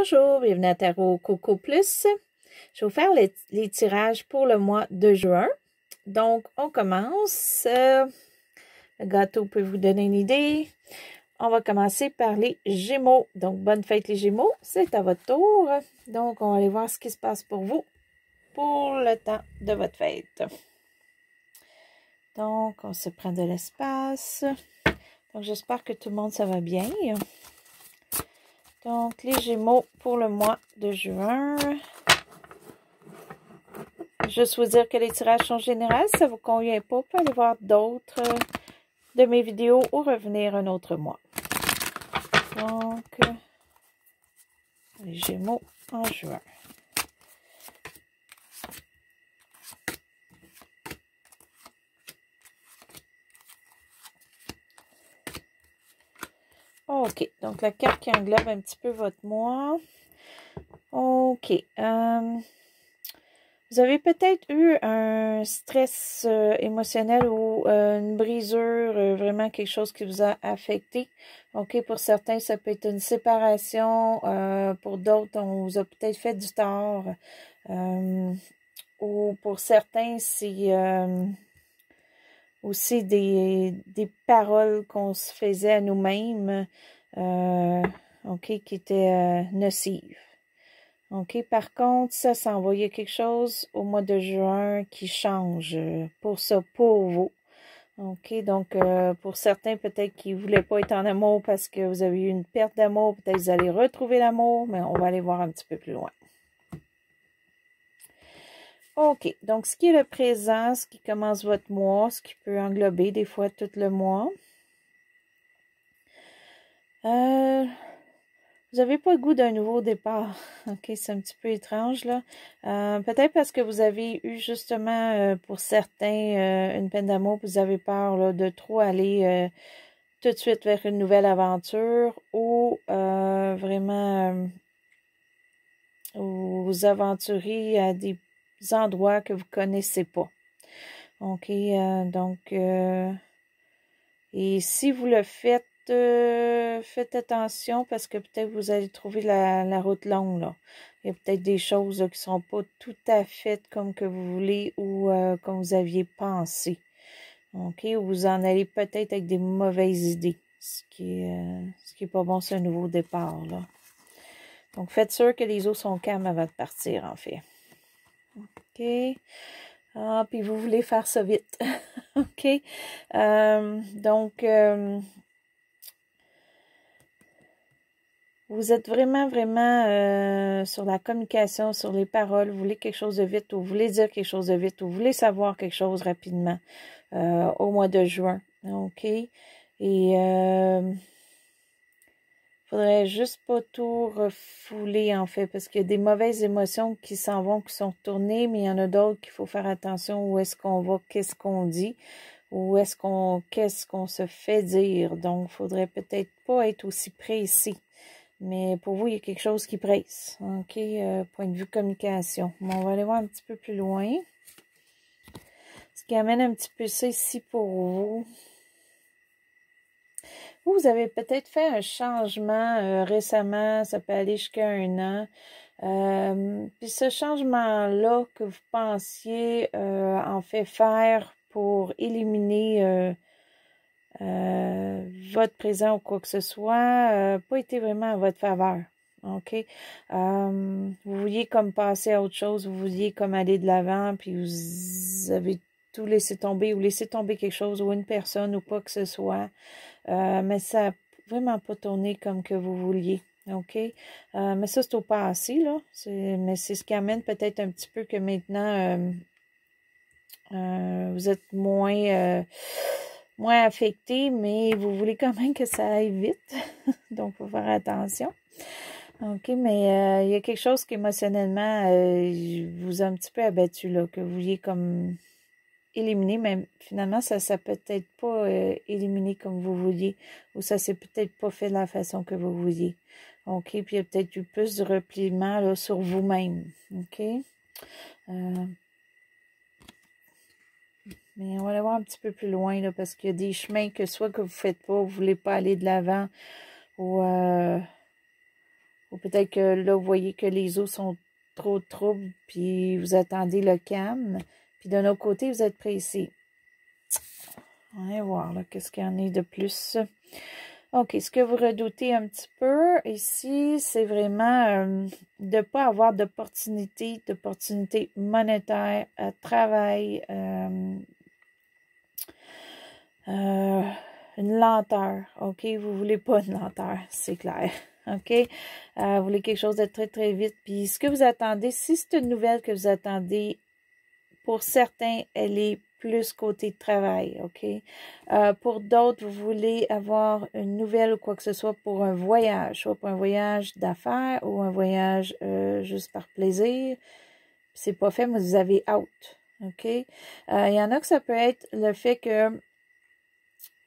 Bonjour, bienvenue à Tarot Coco Plus. Je vais vous faire les tirages pour le mois de juin. Donc, on commence. Le gâteau peut vous donner une idée. On va commencer par les Gémeaux. Donc, bonne fête les Gémeaux. C'est à votre tour. Donc, on va aller voir ce qui se passe pour vous pour le temps de votre fête. Donc, on se prend de l'espace. Donc, j'espère que tout le monde, ça va bien. Donc, les Gémeaux pour le mois de juin. Juste vous dire que les tirages sont généraux. Si ça ne vous convient pas, vous pouvez aller voir d'autres de mes vidéos ou revenir un autre mois. Donc, les Gémeaux en juin. OK. Donc, la carte qui englobe un petit peu votre mois. OK. Vous avez peut-être eu un stress émotionnel ou une brisure, vraiment quelque chose qui vous a affecté. OK, pour certains, ça peut être une séparation. Pour d'autres, on vous a peut-être fait du tort. Ou pour certains, c'est aussi des paroles qu'on se faisait à nous-mêmes, OK, qui étaient nocives. OK, par contre, ça envoyait quelque chose au mois de juin qui change pour ça, pour vous. OK, donc pour certains, peut-être qu'ils ne voulaient pas être en amour parce que vous avez eu une perte d'amour, peut-être que vous allez retrouver l'amour, mais on va aller voir un petit peu plus loin. OK, donc ce qui est le présent, ce qui commence votre mois, ce qui peut englober des fois tout le mois. Vous n'avez pas le goût d'un nouveau départ. OK, c'est un petit peu étrange, là. Peut-être parce que vous avez eu justement, pour certains, une peine d'amour, vous avez peur là, de trop aller tout de suite vers une nouvelle aventure ou vraiment vous aventurez à des endroits que vous ne connaissez pas. OK, donc, et si vous le faites, faites attention parce que peut-être vous allez trouver la route longue, là. Il y a peut-être des choses là, qui ne sont pas tout à fait comme que vous voulez ou comme vous aviez pensé. OK, ou vous en allez peut-être avec des mauvaises idées, ce qui est pas bon, c'est un nouveau départ, là. Donc, faites sûr que les eaux sont calmes avant de partir, en fait. OK. Ah, puis vous voulez faire ça vite. OK. Donc, vous êtes vraiment, vraiment sur la communication, sur les paroles. Vous voulez quelque chose de vite ou vous voulez dire quelque chose de vite ou vous voulez savoir quelque chose rapidement au mois de juin. OK. Et faudrait juste pas tout refouler, en fait, parce qu'il y a des mauvaises émotions qui s'en vont, qui sont retournées, mais il y en a d'autres qu'il faut faire attention où est-ce qu'on va, qu'est-ce qu'on dit, ou qu'est-ce qu'on se fait dire. Donc, il faudrait peut-être pas être aussi précis. Mais pour vous, il y a quelque chose qui presse. OK, point de vue communication. Bon, on va aller voir un petit peu plus loin. Ce qui amène un petit peu ça ici pour vous. Vous avez peut-être fait un changement récemment, ça peut aller jusqu'à 1 an. Puis ce changement-là que vous pensiez en fait faire pour éliminer votre présent ou quoi que ce soit, pas été vraiment à votre faveur. OK? Vous vouliez comme passer à autre chose, vous vouliez comme aller de l'avant, puis vous avez tout laissé tomber ou laissé tomber quelque chose ou une personne ou quoi que ce soit. Mais ça n'a vraiment pas tourné comme que vous vouliez. OK? Mais ça, c'est au passé, là. Mais c'est ce qui amène peut-être un petit peu que maintenant, vous êtes moins affecté, mais vous voulez quand même que ça aille vite. Donc, il faut faire attention. OK, mais il y a quelque chose qui émotionnellement vous a un petit peu abattu, là, que vous vouliez comme éliminer, mais finalement, ça peut-être pas éliminé comme vous vouliez, ou ça s'est peut-être pas fait de la façon que vous vouliez. OK, puis il y a peut-être eu plus de repliement là, sur vous-même. OK? Mais on va aller voir un petit peu plus loin, là, parce qu'il y a des chemins que soit que vous ne faites pas, vous ne voulez pas aller de l'avant, ou Ou peut-être que là, vous voyez que les eaux sont trop troubles, puis vous attendez le calme. Puis d'un autre côté, vous êtes pressé. On va voir là, qu'est-ce qu'il y en a de plus. OK, ce que vous redoutez un petit peu ici, c'est vraiment de ne pas avoir d'opportunité monétaire, travail, une lenteur. OK, vous voulez pas une lenteur, c'est clair. OK, vous voulez quelque chose de très, très vite. Puis ce que vous attendez, si c'est une nouvelle que vous attendez, pour certains, elle est plus côté travail, OK? Pour d'autres, vous voulez avoir une nouvelle ou quoi que ce soit pour un voyage, soit pour un voyage d'affaires ou un voyage juste par plaisir. C'est pas fait, mais vous avez out, OK? Il y en a que ça peut être le fait que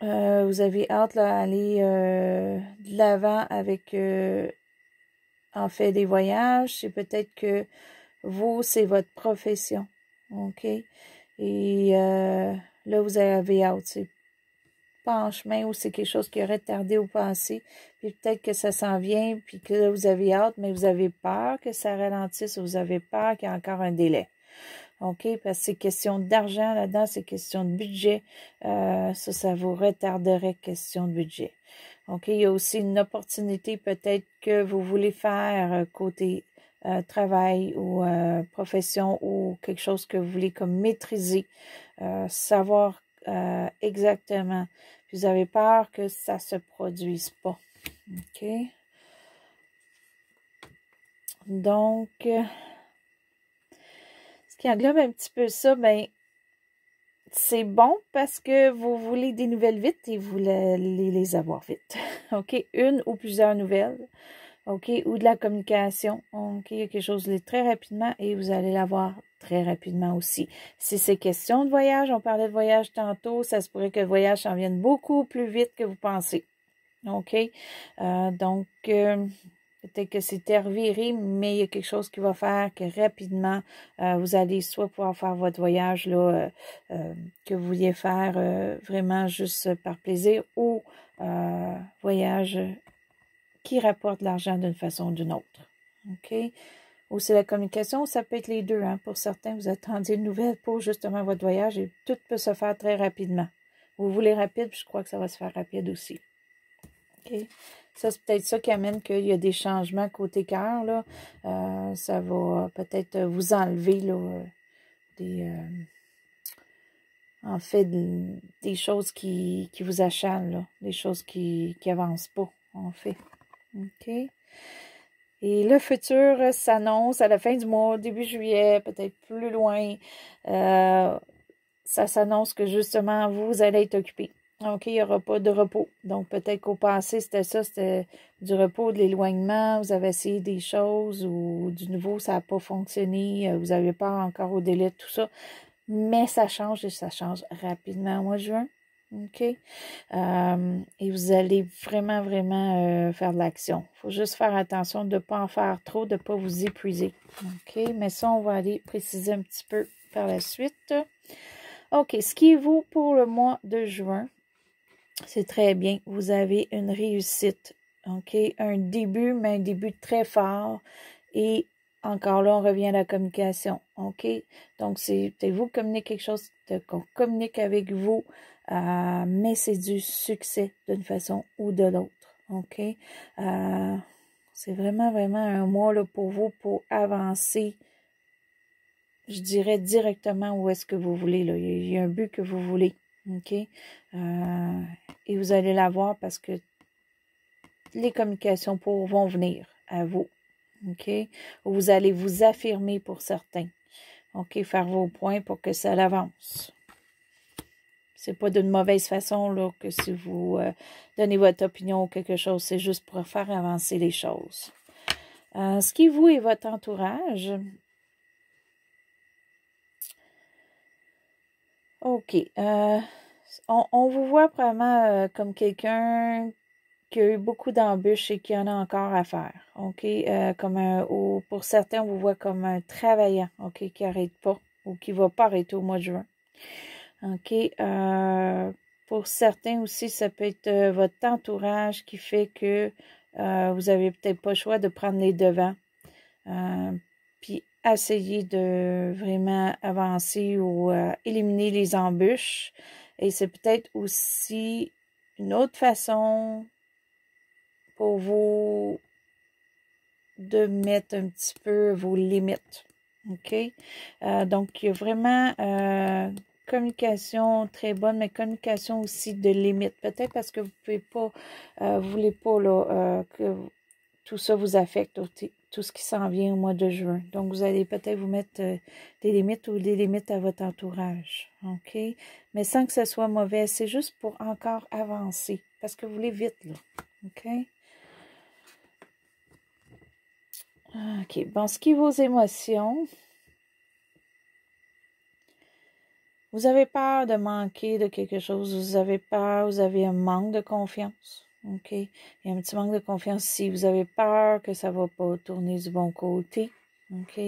vous avez hâte à aller de l'avant avec, en fait, des voyages. C'est peut-être que vous, c'est votre profession, OK? Et là, vous avez hâte. C'est pas en chemin ou c'est quelque chose qui aurait tardé au passé. Puis peut-être que ça s'en vient, puis que là, vous avez hâte, mais vous avez peur que ça ralentisse ou vous avez peur qu'il y ait encore un délai. OK? Parce que c'est question d'argent là-dedans, c'est question de budget. Ça vous retarderait question de budget. OK? Il y a aussi une opportunité peut-être que vous voulez faire côté travail ou profession ou quelque chose que vous voulez comme maîtriser, savoir exactement. Puis vous avez peur que ça se produise pas. OK? Donc, ce qui englobe un petit peu ça, ben, c'est bon parce que vous voulez des nouvelles vite et vous voulez les avoir vite. OK? Une ou plusieurs nouvelles. OK? Ou de la communication. OK? Il y a quelque chose de très rapidement et vous allez l'avoir très rapidement aussi. Si c'est question de voyage, on parlait de voyage tantôt, ça se pourrait que le voyage s'en vienne beaucoup plus vite que vous pensez. OK? Donc, peut-être que c'est reviré, mais il y a quelque chose qui va faire que rapidement, vous allez soit pouvoir faire votre voyage là, que vous vouliez faire vraiment juste par plaisir ou voyage qui rapporte de l'argent d'une façon ou d'une autre. OK? Ou c'est la communication, ça peut être les deux. Hein? Pour certains, vous attendiez une nouvelle pour justement votre voyage et tout peut se faire très rapidement. Vous voulez rapide, puis je crois que ça va se faire rapide aussi. OK? Ça, c'est peut-être ça qui amène qu'il y a des changements côté cœur, là. Ça va peut-être vous enlever, là, en fait, des choses qui vous achalent, là. Des choses qui avancent pas, en fait. OK? Et le futur s'annonce à la fin du mois, début juillet, peut-être plus loin. Ça s'annonce que justement, vous allez être occupé. OK, il n'y aura pas de repos. Donc, peut-être qu'au passé, c'était ça, c'était du repos, de l'éloignement. Vous avez essayé des choses ou du nouveau, ça n'a pas fonctionné. Vous n'avez pas encore au délai de tout ça. Mais ça change et ça change rapidement au mois de juin. OK? Et vous allez vraiment, vraiment faire de l'action. Il faut juste faire attention de ne pas en faire trop, de ne pas vous épuiser. OK? Mais ça, on va aller préciser un petit peu par la suite. OK, ce qui est vous pour le mois de juin, c'est très bien. Vous avez une réussite. OK? Un début, mais un début très fort. Et encore là, on revient à la communication. OK? Donc, c'est peut-être vous communiquez quelque chose, qu'on communique avec vous, mais c'est du succès d'une façon ou de l'autre. OK? C'est vraiment, vraiment un mois là, pour vous, pour avancer, je dirais directement où est-ce que vous voulez. Là. Il y a un but que vous voulez. OK? Et vous allez l'avoir parce que les communications vont venir à vous. OK? Vous allez vous affirmer pour certains. OK? Faire vos points pour que ça avance. C'est pas d'une mauvaise façon là, que si vous donnez votre opinion ou quelque chose, c'est juste pour faire avancer les choses. Ce qui vous et votre entourage. OK. On vous voit vraiment comme quelqu'un qui a eu beaucoup d'embûches et qui en a encore à faire. OK? Ou pour certains, on vous voit comme un travaillant, OK, qui n'arrête pas ou qui ne va pas arrêter au mois de juin. OK? Pour certains aussi, ça peut être votre entourage qui fait que vous n'avez peut-être pas le choix de prendre les devants. Puis essayer de vraiment avancer ou éliminer les embûches. Et c'est peut-être aussi une autre façon pour vous de mettre un petit peu vos limites. OK? Donc, il y a vraiment communication très bonne, mais communication aussi de limites. Peut-être parce que vous pouvez pas, vous voulez pas là, que tout ça vous affecte, tout ce qui s'en vient au mois de juin. Donc, vous allez peut-être vous mettre des limites ou des limites à votre entourage. OK? Mais sans que ce soit mauvais, c'est juste pour encore avancer. Parce que vous voulez vite, là. OK? OK. Bon, ce qui est vos émotions, vous avez peur de manquer de quelque chose, vous avez peur, vous avez un manque de confiance. OK? Il y a un petit manque de confiance ici. Vous avez peur que ça ne va pas tourner du bon côté. OK?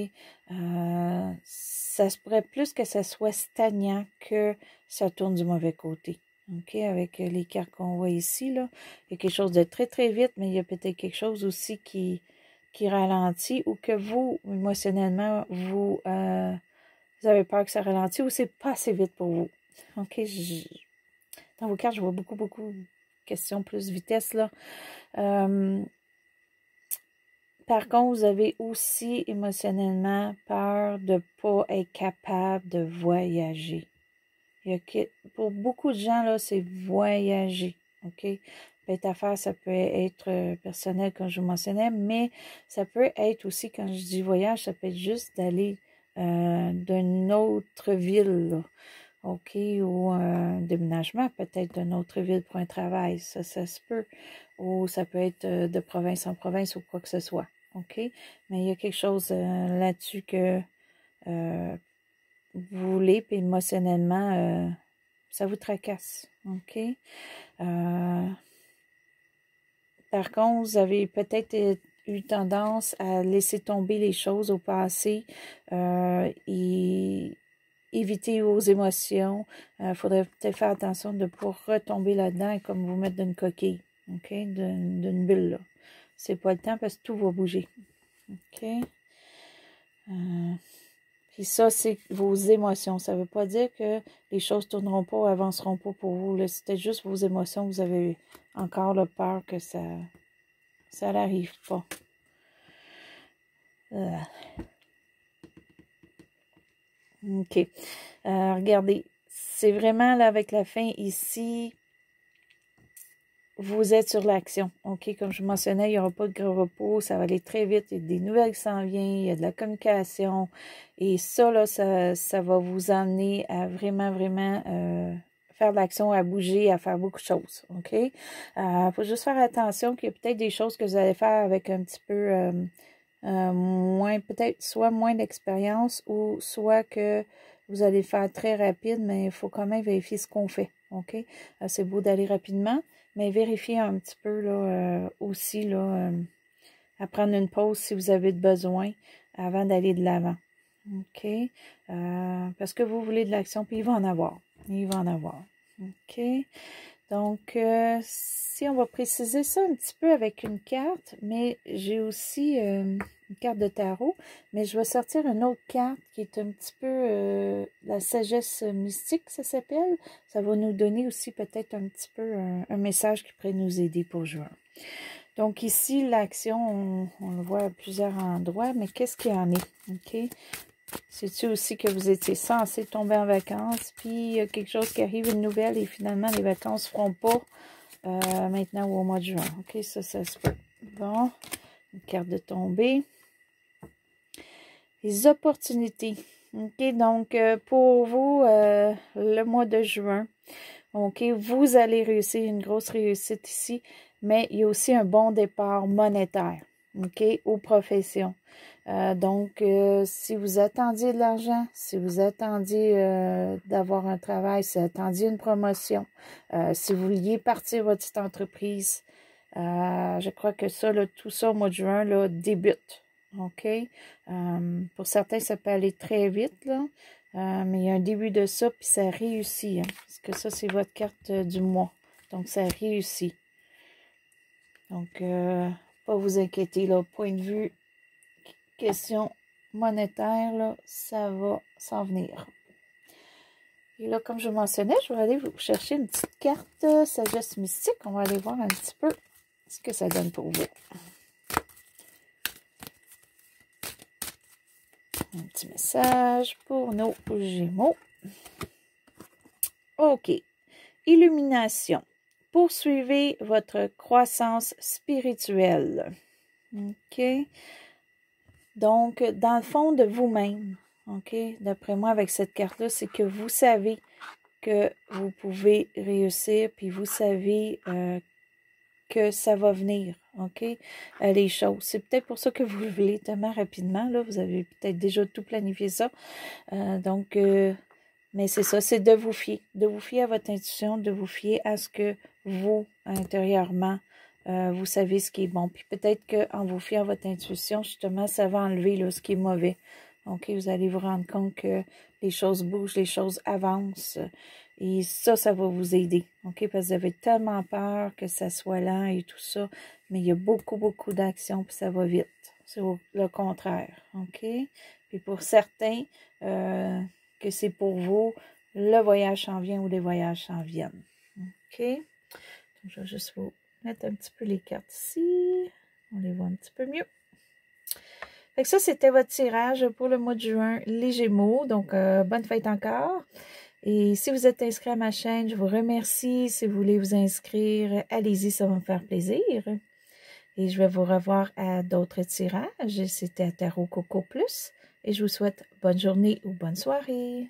Ça se pourrait plus que ça soit stagnant que ça tourne du mauvais côté. OK? Avec les cartes qu'on voit ici, là, il y a quelque chose de très, très vite, mais il y a peut-être quelque chose aussi qui ralentit ou que vous, émotionnellement, vous avez peur que ça ralentit ou c'est pas assez vite pour vous. OK? Dans vos cartes, je vois beaucoup, beaucoup de questions plus vitesse, là. Par contre, vous avez aussi émotionnellement peur de ne pas être capable de voyager. Pour beaucoup de gens, là, c'est voyager. OK? Peut-être affaire, ça peut être personnel, comme je vous mentionnais, mais ça peut être aussi, quand je dis voyage, ça peut être juste d'aller d'une autre ville, là. OK? Ou un déménagement, peut-être d'une autre ville pour un travail. Ça se peut. Ou ça peut être de province en province ou quoi que ce soit. OK? Mais il y a quelque chose là-dessus que vous voulez, puis émotionnellement, ça vous tracasse. OK? Par contre, vous avez peut-être eu tendance à laisser tomber les choses au passé et éviter vos émotions. Il faudrait peut-être faire attention de ne pas retomber là-dedans et comme vous mettre d'une coquille. OK? D'une bulle, là. C'est pas le temps parce que tout va bouger. OK? Puis ça, c'est vos émotions. Ça ne veut pas dire que les choses ne tourneront pas ou avanceront pas pour vous. C'était juste vos émotions. Vous avez encore la peur que ça n'arrive pas. OK. Regardez. C'est vraiment là avec la fin ici. Vous êtes sur l'action. OK, comme je mentionnais, il n'y aura pas de gros repos. Ça va aller très vite. Il y a des nouvelles qui s'en viennent. Il y a de la communication. Et ça, là, ça va vous emmener à vraiment, vraiment faire de l'action, à bouger, à faire beaucoup de choses. OK? Faut juste faire attention qu'il y a peut-être des choses que vous allez faire avec un petit peu moins, peut-être soit moins d'expérience ou soit que vous allez faire très rapide, mais il faut quand même vérifier ce qu'on fait. OK? C'est beau d'aller rapidement. Mais vérifiez un petit peu là, aussi là, à prendre une pause si vous avez besoin avant d'aller de l'avant. OK? Parce que vous voulez de l'action, puis il va en avoir. Il va en avoir. OK? Donc, si on va préciser ça un petit peu avec une carte, mais j'ai aussi une carte de tarot, mais je vais sortir une autre carte qui est un petit peu la sagesse mystique, ça s'appelle. Ça va nous donner aussi peut-être un petit peu un message qui pourrait nous aider pour juin. Donc ici, l'action, on le voit à plusieurs endroits, mais qu'est-ce qu'il y en est? OK? C'est-tu aussi que vous étiez censé tomber en vacances, puis il y a quelque chose qui arrive, une nouvelle, et finalement, les vacances ne feront pas maintenant ou au mois de juin. OK, ça se peut. Bon, une carte de tombée. Les opportunités. OK, donc pour vous, le mois de juin, OK, vous allez réussir une grosse réussite ici, mais il y a aussi un bon départ monétaire, OK, aux professions. Donc, si vous attendiez de l'argent, si vous attendiez d'avoir un travail, si vous attendiez une promotion, si vous vouliez partir votre petite entreprise, je crois que ça, là, tout ça au mois de juin, là, débute. OK? Pour certains, ça peut aller très vite, là. Mais il y a un début de ça, puis ça réussit. Hein, parce que ça, c'est votre carte du mois. Donc, ça réussit. Donc, pas vous inquiéter, là, point de vue, question monétaire, là, ça va s'en venir. Et là, comme je mentionnais, je vais aller vous chercher une petite carte sagesse mystique. On va aller voir un petit peu ce que ça donne pour vous. Un petit message pour nos Gémeaux. OK. Illumination. Poursuivez votre croissance spirituelle. OK. Donc, dans le fond de vous-même, OK, d'après moi, avec cette carte-là, c'est que vous savez que vous pouvez réussir, puis vous savez que ça va venir, OK, les choses. C'est peut-être pour ça que vous le voulez tellement rapidement, là, vous avez peut-être déjà tout planifié ça. Mais c'est ça, c'est de vous fier à votre intuition, de vous fier à ce que vous, intérieurement, vous savez ce qui est bon. Puis peut-être qu'en vous fiant à votre intuition, justement, ça va enlever là, ce qui est mauvais. OK, vous allez vous rendre compte que les choses bougent, les choses avancent. Et ça va vous aider. OK, parce que vous avez tellement peur que ça soit lent et tout ça. Mais il y a beaucoup, beaucoup d'actions, puis ça va vite. C'est le contraire. OK? Puis pour certains, que c'est pour vous, le voyage s'en vient ou les voyages s'en viennent. OK? Donc, je vais juste vous mettre un petit peu les cartes ici. On les voit un petit peu mieux. Fait que ça, c'était votre tirage pour le mois de juin, les Gémeaux. Donc, bonne fête encore. Et si vous êtes inscrit à ma chaîne, je vous remercie. Si vous voulez vous inscrire, allez-y, ça va me faire plaisir. Et je vais vous revoir à d'autres tirages. C'était à Tarot Coco Plus. Et je vous souhaite bonne journée ou bonne soirée.